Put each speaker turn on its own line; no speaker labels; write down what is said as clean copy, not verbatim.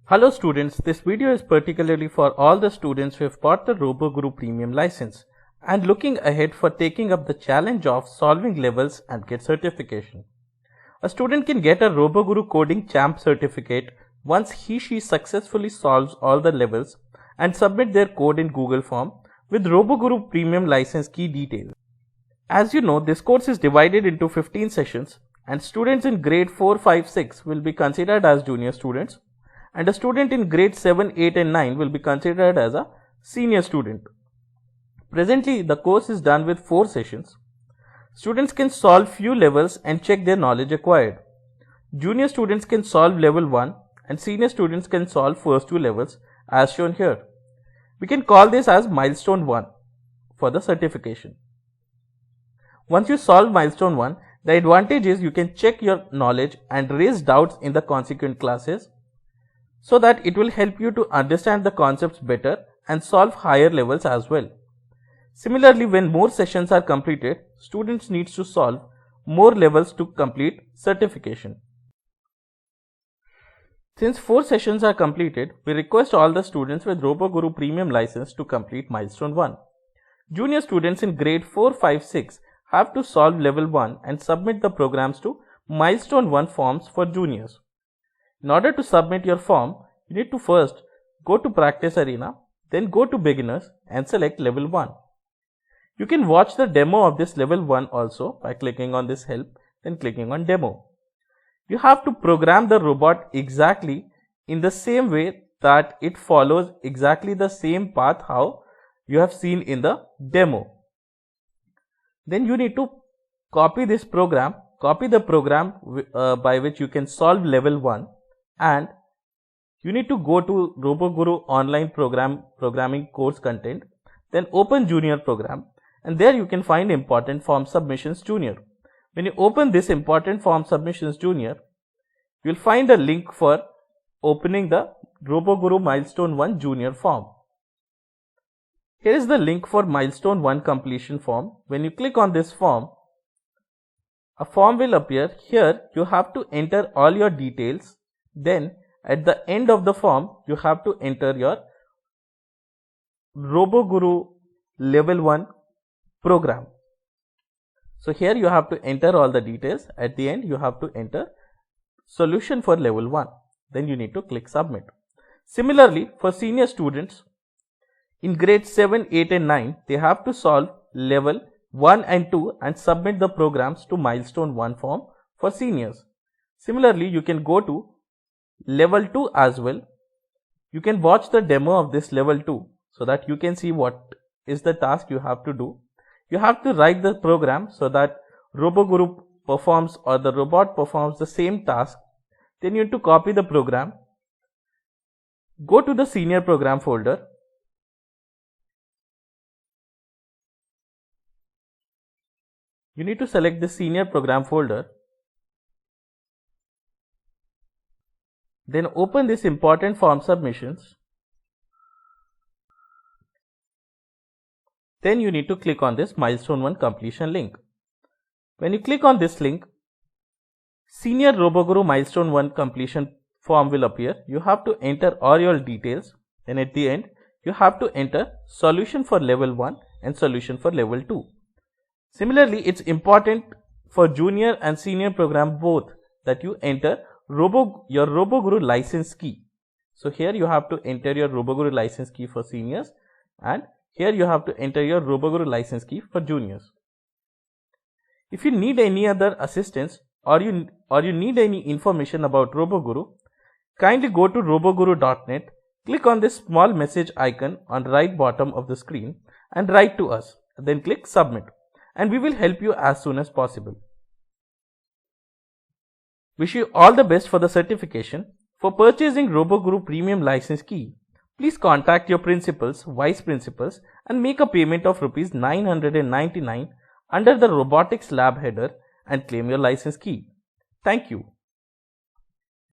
Hello students, this video is particularly for all the students who have bought the RoboGuru Premium license and looking ahead for taking up the challenge of solving levels and get certification. A student can get a RoboGuru Coding Champ certificate once he/she successfully solves all the levels and submit their code in Google form with RoboGuru Premium license key details. As you know, this course is divided into 15 sessions and students in grade 4, 5, 6 will be considered as junior students and a student in grade 7, 8 and 9 will be considered as a senior student. Presently, the course is done with 4 sessions. Students can solve few levels and check their knowledge acquired. Junior students can solve level 1 and senior students can solve first 2 levels as shown here. We can call this as milestone 1 for the certification. Once you solve milestone 1, the advantage is you can check your knowledge and raise doubts in the consequent classes so that it will help you to understand the concepts better and solve higher levels as well. Similarly, when more sessions are completed, students need to solve more levels to complete certification. Since 4 sessions are completed, we request all the students with RoboGuru Premium license to complete milestone 1. Junior students in grade 4, 5, 6 have to solve level 1 and submit the programs to milestone 1 forms for juniors. In order to submit your form, you need to first go to Practice Arena, then go to Beginners and select level 1. You can watch the demo of this level 1 also by clicking on this help, then clicking on demo. You have to program the robot exactly in the same way that it follows exactly the same path how you have seen in the demo. Then you need to copy this program, copy the program by which you can solve level 1. And you need to go to RoboGuru online programming course content, then open junior program and there you can find important form submissions junior. When you open this important form submissions junior, you will find a link for opening the RoboGuru milestone 1 junior form. Here is the link for milestone 1 completion form. When you click on this form, a form will appear. Here you have to enter all your details. Then at the end of the form, you have to enter your RoboGuru level 1 program. So here you have to enter all the details. At the end, you have to enter solution for level 1. Then you need to click submit. Similarly, for senior students in grade 7, 8 and 9, they have to solve level 1 and 2 and submit the programs to milestone 1 form for seniors. Similarly, you can go to level 2 as well. You can watch the demo of this level 2 so that you can see what is the task you have to do. You have to write the program so that RoboGuru performs or the robot performs the same task. Then you need to copy the program. Go to the senior program folder. You need to select the senior program folder. Then open this important form submissions. Then you need to click on this milestone 1 completion link. When you click on this link, senior RoboGuru milestone 1 completion form will appear. You have to enter all your details and at the end you have to enter solution for level 1 and solution for level 2. Similarly, it's important for junior and senior program both that you enter your RoboGuru license key. So here you have to enter your RoboGuru license key for seniors and here you have to enter your RoboGuru license key for juniors. If you need any other assistance or you need any information about RoboGuru, kindly go to roboguru.net, click on this small message icon on right bottom of the screen and write to us. Then click submit and we will help you as soon as possible. Wish you all the best for the certification. For purchasing RoboGuru Premium license key, please contact your principals, vice principals and make a payment of Rs 999 under the robotics lab header and claim your license key. Thank you.